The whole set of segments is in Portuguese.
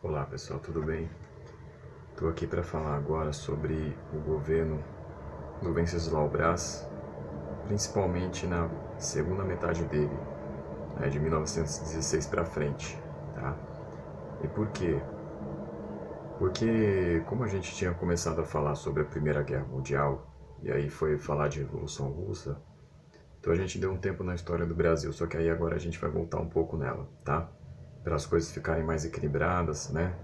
Olá pessoal, tudo bem? Estou aqui para falar agora sobre o governo do Venceslau Braz, principalmente na segunda metade dele, de 1916 para frente, tá? E por quê? Porque como a gente tinha começado a falar sobre a Primeira Guerra Mundial, e aí foi falar de Revolução Russa, então a gente deu um tempo na história do Brasil, só que aí agora a gente vai voltar um pouco nela, tá? Para as coisas ficarem mais equilibradas, né?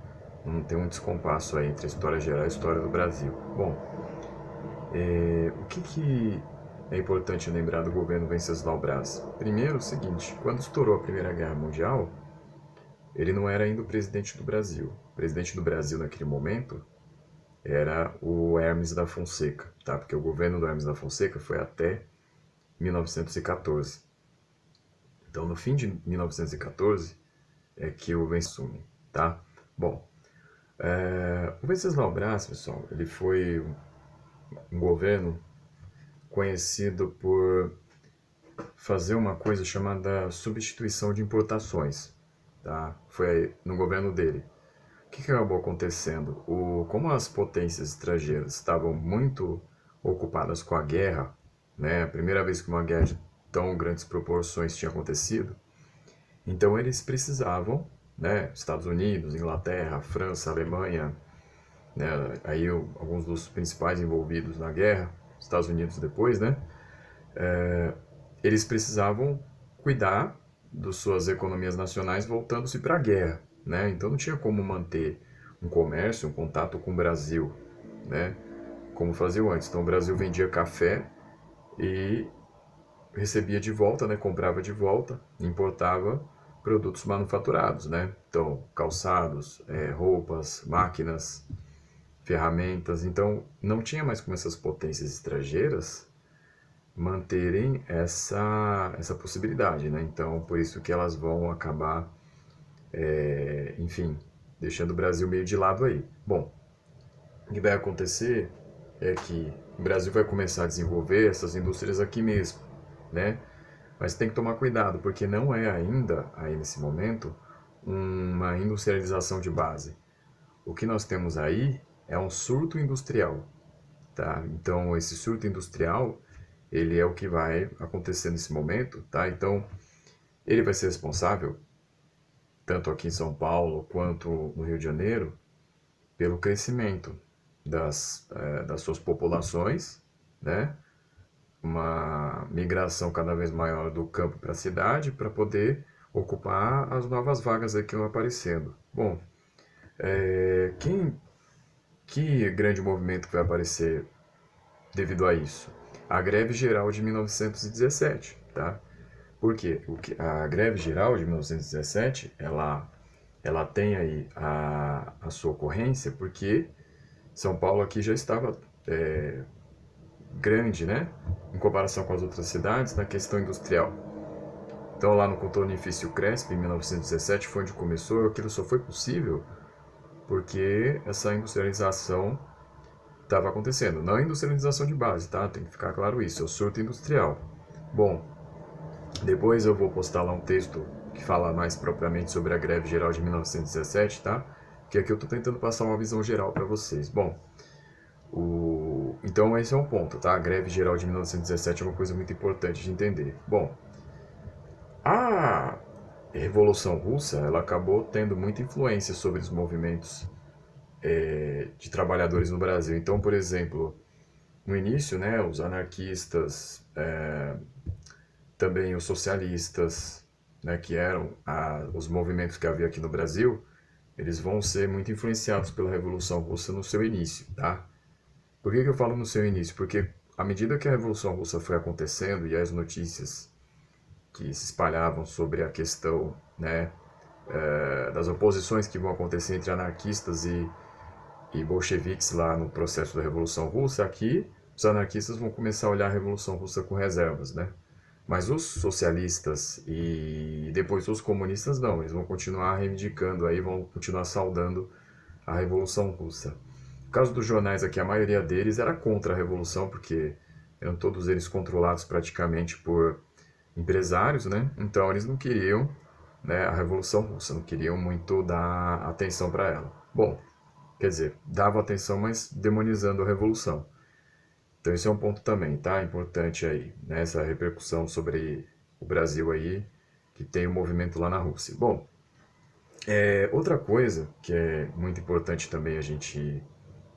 Não tem um descompasso aí entre a história geral e a história do Brasil. Bom, o que é importante lembrar do governo Venceslau Braz? Primeiro, o seguinte, quando estourou a Primeira Guerra Mundial, ele não era ainda o presidente do Brasil. O presidente do Brasil naquele momento era o Hermes da Fonseca, tá? Porque o governo do Hermes da Fonseca foi até 1914. Então, no fim de 1914 é que o Venceslau assume, tá? Bom, o Venceslau Braz, pessoal, ele foi um governo conhecido por fazer uma coisa chamada substituição de importações, tá? Foi no governo dele. O que acabou acontecendo? Como as potências estrangeiras estavam muito ocupadas com a guerra, né? A primeira vez que uma guerra de tão grandes proporções tinha acontecido, então eles precisavam, né? Estados Unidos, Inglaterra, França, Alemanha, né? Aí alguns dos principais envolvidos na guerra, Estados Unidos depois, né? Eles precisavam cuidar das suas economias nacionais voltando-se para a guerra, né? Então não tinha como manter um comércio, um contato com o Brasil, né? Como faziam antes. Então o Brasil vendia café e recebia de volta, né? Comprava de volta, importava produtos manufaturados, né? Então calçados, roupas, máquinas, ferramentas. Então não tinha mais como essas potências estrangeiras manterem essa possibilidade, né? Então, por isso que elas vão acabar, enfim, deixando o Brasil meio de lado aí. Bom, o que vai acontecer é que o Brasil vai começar a desenvolver essas indústrias aqui mesmo, né? Mas tem que tomar cuidado, porque não é ainda, aí nesse momento, uma industrialização de base. O que nós temos aí é um surto industrial, tá? Então, esse surto industrial, ele é o que vai acontecer nesse momento, tá? Então, ele vai ser responsável, tanto aqui em São Paulo quanto no Rio de Janeiro, pelo crescimento das suas populações, né? Uma migração cada vez maior do campo para a cidade para poder ocupar as novas vagas aí que vão aparecendo. Bom, que grande movimento que vai aparecer devido a isso? A greve geral de 1917, tá? Por quê? A greve geral de 1917, ela tem aí a sua ocorrência porque São Paulo aqui já estava grande, né? Em comparação com as outras cidades na questão industrial. Então lá no Cotonifício Cresp, em 1917, foi onde começou. Aquilo só foi possível porque essa industrialização estava acontecendo. Não a industrialização de base, tá? Tem que ficar claro isso, é o surto industrial. Bom, depois eu vou postar lá um texto que fala mais propriamente sobre a greve geral de 1917, tá? Que aqui eu estou tentando passar uma visão geral para vocês. Bom, então esse é um ponto, tá? A greve geral de 1917 é uma coisa muito importante de entender. Bom, a Revolução Russa, ela acabou tendo muita influência sobre os movimentos de trabalhadores no Brasil. Então, por exemplo, no início, né, os anarquistas, também os socialistas, né, que eram os movimentos que havia aqui no Brasil, eles vão ser muito influenciados pela Revolução Russa no seu início, tá? Por que eu falo no seu início? Porque à medida que a Revolução Russa foi acontecendo e as notícias que se espalhavam sobre a questão, né, das oposições que vão acontecer entre anarquistas e bolcheviques lá no processo da Revolução Russa, aqui os anarquistas vão começar a olhar a Revolução Russa com reservas, né? Mas os socialistas e depois os comunistas não, eles vão continuar reivindicando, aí vão continuar saudando a Revolução Russa. No caso dos jornais aqui, a maioria deles era contra a Revolução, porque eram todos eles controlados praticamente por empresários, né? Então eles não queriam né, a Revolução Russa, não queriam muito dar atenção para ela. Bom, quer dizer, davam atenção, mas demonizando a Revolução. Então esse é um ponto também, tá? Importante aí, né? Essa repercussão sobre o Brasil aí, que tem o movimento lá na Rússia. Bom, outra coisa que é muito importante também a gente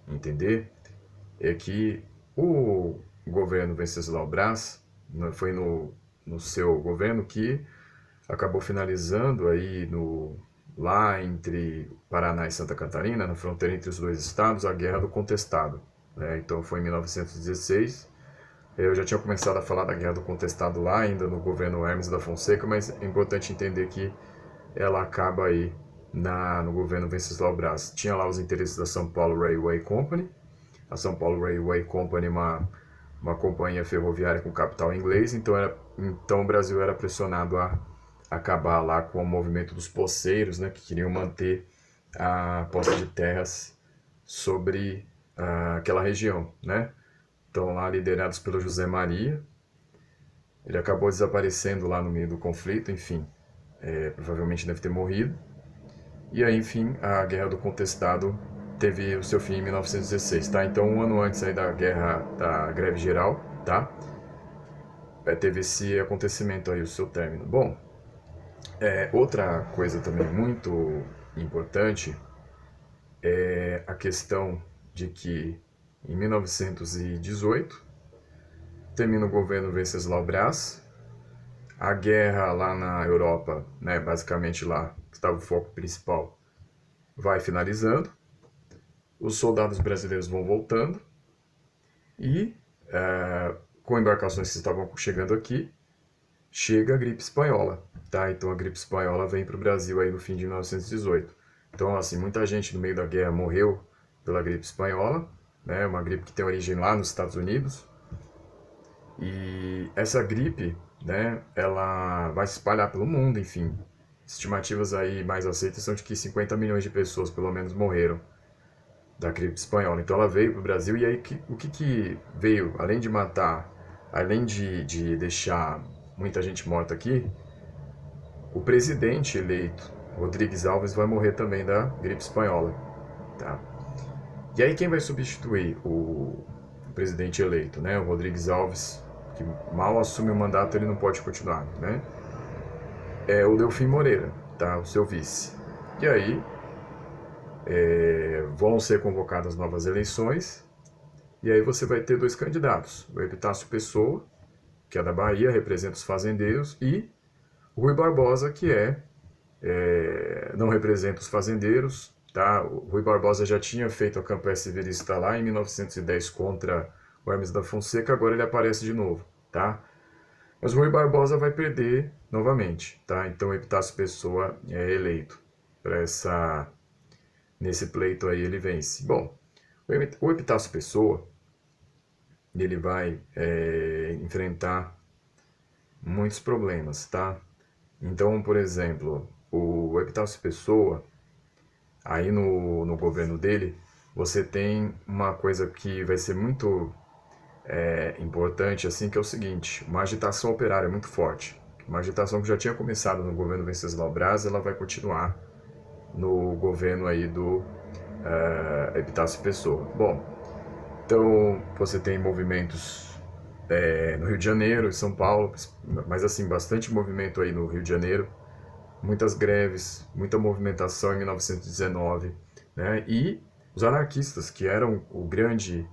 entender é que o governo Venceslau Braz, foi no seu governo que acabou finalizando aí lá entre Paraná e Santa Catarina, na fronteira entre os dois estados, a Guerra do Contestado, né? Então foi em 1916. Eu já tinha começado a falar da Guerra do Contestado lá, ainda no governo Hermes da Fonseca, mas é importante entender que ela acaba aí no governo Venceslau Braz. Tinha lá os interesses da São Paulo Railway Company. A São Paulo Railway Company é uma companhia ferroviária com capital inglês, então o Brasil era pressionado a acabar lá com o movimento dos poceiros, né, que queriam manter a posse de terras sobre aquela região, né? Então lá liderados pelo José Maria, ele acabou desaparecendo lá no meio do conflito, enfim, provavelmente deve ter morrido. E aí, enfim, a Guerra do Contestado teve o seu fim em 1916, tá? Então, um ano antes aí da greve geral, tá? Teve esse acontecimento aí, o seu término. Bom, outra coisa também muito importante é a questão de que em 1918 termina o governo Venceslau Braz, a guerra lá na Europa, né, basicamente lá estava o foco principal, vai finalizando, os soldados brasileiros vão voltando e com embarcações que estavam chegando aqui, chega a gripe espanhola, tá? Então a gripe espanhola vem para o Brasil aí no fim de 1918. Então, assim, muita gente no meio da guerra morreu pela gripe espanhola, né? Uma gripe que tem origem lá nos Estados Unidos. E essa gripe, né, ela vai se espalhar pelo mundo, enfim. Estimativas aí mais aceitas são de que 50 milhões de pessoas, pelo menos, morreram da gripe espanhola. Então ela veio para o Brasil e aí o que veio, além de matar, além de deixar muita gente morta aqui, o presidente eleito, Rodrigues Alves, vai morrer também da gripe espanhola, tá? E aí quem vai substituir o presidente eleito, né? O Rodrigues Alves, que mal assume o mandato, ele não pode continuar, né? É o Delfim Moreira, tá? O seu vice. E aí vão ser convocadas novas eleições, e aí você vai ter dois candidatos, o Epitácio Pessoa, que é da Bahia, representa os fazendeiros, e o Rui Barbosa, que não representa os fazendeiros, tá? O Rui Barbosa já tinha feito a campanha civilista lá em 1910 contra o Hermes da Fonseca, agora ele aparece de novo, tá? Mas o Rui Barbosa vai perder novamente, tá? Então o Epitácio Pessoa é eleito nesse pleito aí, ele vence. Bom, o Epitácio Pessoa, ele vai enfrentar muitos problemas, tá? Então, por exemplo, o Epitácio Pessoa, aí no governo dele, você tem uma coisa que vai ser muito importante, assim, que é o seguinte: uma agitação operária muito forte. Uma agitação que já tinha começado no governo Venceslau Braz, ela vai continuar no governo aí do Epitácio Pessoa. Bom, então você tem movimentos no Rio de Janeiro, em São Paulo, mas assim, bastante movimento aí no Rio de Janeiro, muitas greves, muita movimentação em 1919, né? E os anarquistas, que eram o grande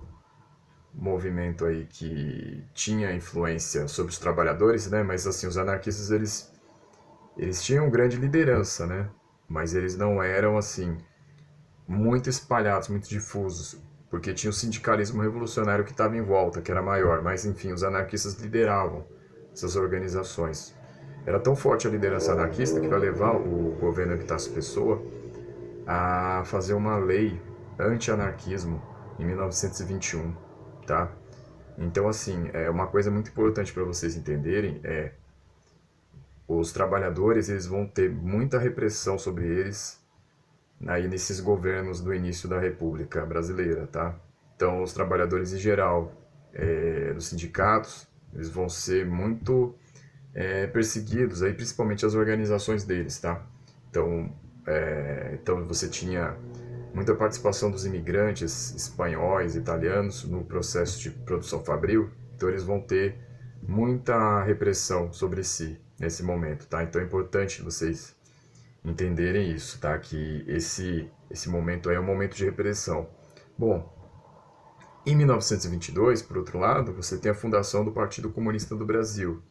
movimento aí que tinha influência sobre os trabalhadores, né? Mas assim, os anarquistas, eles tinham grande liderança, né? Mas eles não eram assim muito espalhados, muito difusos, porque tinha o sindicalismo revolucionário que estava em volta, que era maior, mas enfim, os anarquistas lideravam essas organizações. Era tão forte a liderança anarquista que vai levar o governo Epitácio Pessoa a fazer uma lei anti-anarquismo em 1921, tá? Então, assim, uma coisa muito importante para vocês entenderem os trabalhadores, eles vão ter muita repressão sobre eles aí nesses governos do início da República Brasileira, tá? Então, os trabalhadores em geral dos sindicatos, eles vão ser muito perseguidos, aí, principalmente as organizações deles, tá? Então, então você tinha muita participação dos imigrantes espanhóis, italianos no processo de produção fabril, então eles vão ter muita repressão sobre si nesse momento, tá? Então é importante vocês entenderem isso, tá? Que esse momento aí é um momento de repressão. Bom, em 1922, por outro lado, você tem a fundação do Partido Comunista do Brasil,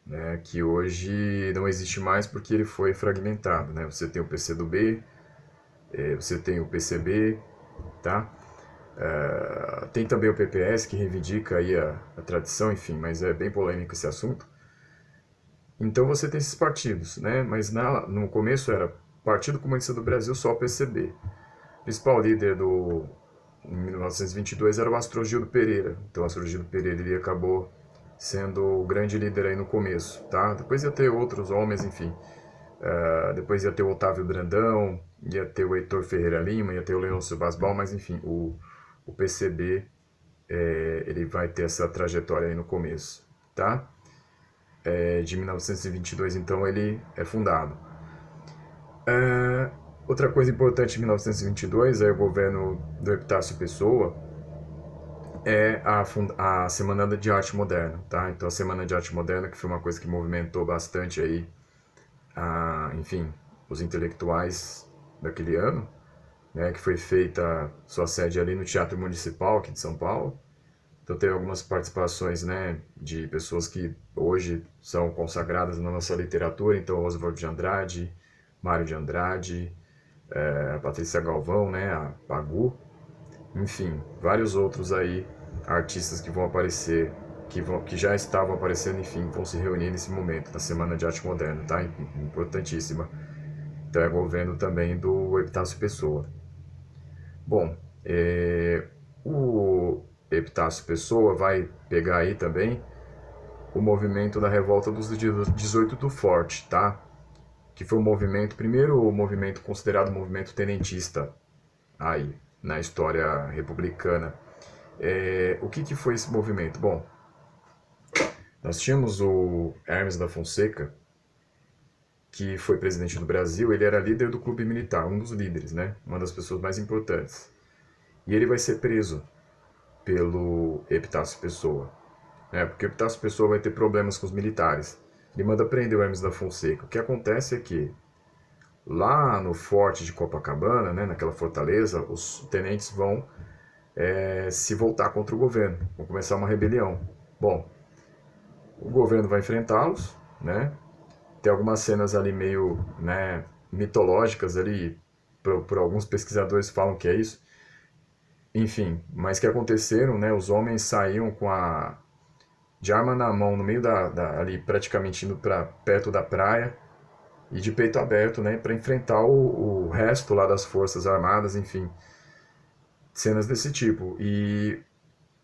né? Que hoje não existe mais porque ele foi fragmentado, né? Você tem o PCdoB, você tem o PCB, tá? Tem também o PPS que reivindica aí a tradição, enfim, mas é bem polêmico esse assunto. Então você tem esses partidos, né? Mas no começo era Partido Comunista do Brasil, só o PCB. O principal líder em 1922 era o Astrogildo Pereira. Então o Astrogildo Pereira ele acabou sendo o grande líder aí no começo, tá? Depois ia ter outros homens, enfim. Depois ia ter o Otávio Brandão, ia ter o Heitor Ferreira Lima, ia ter o Leôncio Basbal, mas enfim, o PCB ele vai ter essa trajetória aí no começo, tá? De 1922, então, ele é fundado. Outra coisa importante em 1922 é o governo do Epitácio Pessoa, a Semana de Arte Moderna, tá? Então a Semana de Arte Moderna, que foi uma coisa que movimentou bastante aí, enfim, os intelectuais daquele ano, né? Que foi feita sua sede ali no Teatro Municipal aqui de São Paulo. Então teve algumas participações, né, de pessoas que hoje são consagradas na nossa literatura, então Oswald de Andrade, Mário de Andrade, a Patrícia Galvão, né, a Pagu, enfim, vários outros aí, artistas que vão aparecer, que já estavam aparecendo, enfim, vão se reunir nesse momento, na Semana de Arte Moderna, tá? Importantíssima. Então é governo também do Epitácio Pessoa. Bom, o Epitácio Pessoa vai pegar aí também o movimento da revolta dos 18 do Forte, tá? Que foi o movimento, primeiro o movimento considerado movimento tenentista aí na história republicana. O que foi esse movimento? Bom, nós tínhamos o Hermes da Fonseca, que foi presidente do Brasil, ele era líder do clube militar, um dos líderes, né? Uma das pessoas mais importantes. E ele vai ser preso pelo Epitácio Pessoa, né? Porque o Epitácio Pessoa vai ter problemas com os militares. Ele manda prender o Hermes da Fonseca. O que acontece é que lá no forte de Copacabana, né, naquela fortaleza, os tenentes vão se voltar contra o governo, vão começar uma rebelião. Bom, o governo vai enfrentá-los, né? Tem algumas cenas ali meio, né, mitológicas ali, por alguns pesquisadores falam que é isso. Enfim, mas que aconteceram, né? Os homens saíam de arma na mão no meio ali praticamente indo para perto da praia e de peito aberto, né, para enfrentar o resto lá das forças armadas, enfim, cenas desse tipo. E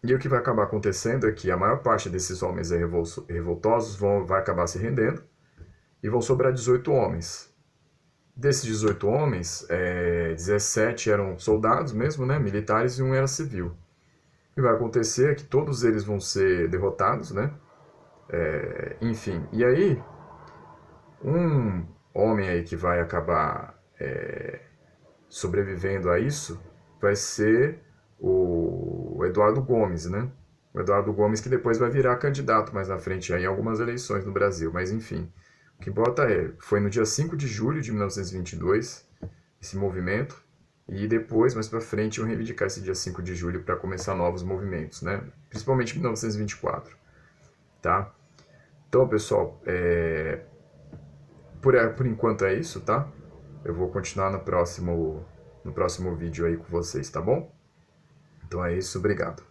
o que vai acabar acontecendo é que a maior parte desses homens revoltosos vai acabar se rendendo e vão sobrar 18 homens. Desses 18 homens, 17 eram soldados mesmo, né, militares, e um era civil. O que vai acontecer é que todos eles vão ser derrotados, né? Enfim, e aí um homem aí que vai acabar sobrevivendo a isso vai ser o Eduardo Gomes, né? O Eduardo Gomes que depois vai virar candidato mais na frente aí em algumas eleições no Brasil, mas enfim. O que importa foi no dia 5 de julho de 1922, esse movimento, e depois, mais para frente, iam reivindicar esse dia 5 de julho para começar novos movimentos, né? Principalmente em 1924, tá? Então, pessoal, por enquanto é isso, tá? Eu vou continuar no próximo vídeo aí com vocês, tá bom? Então é isso, obrigado.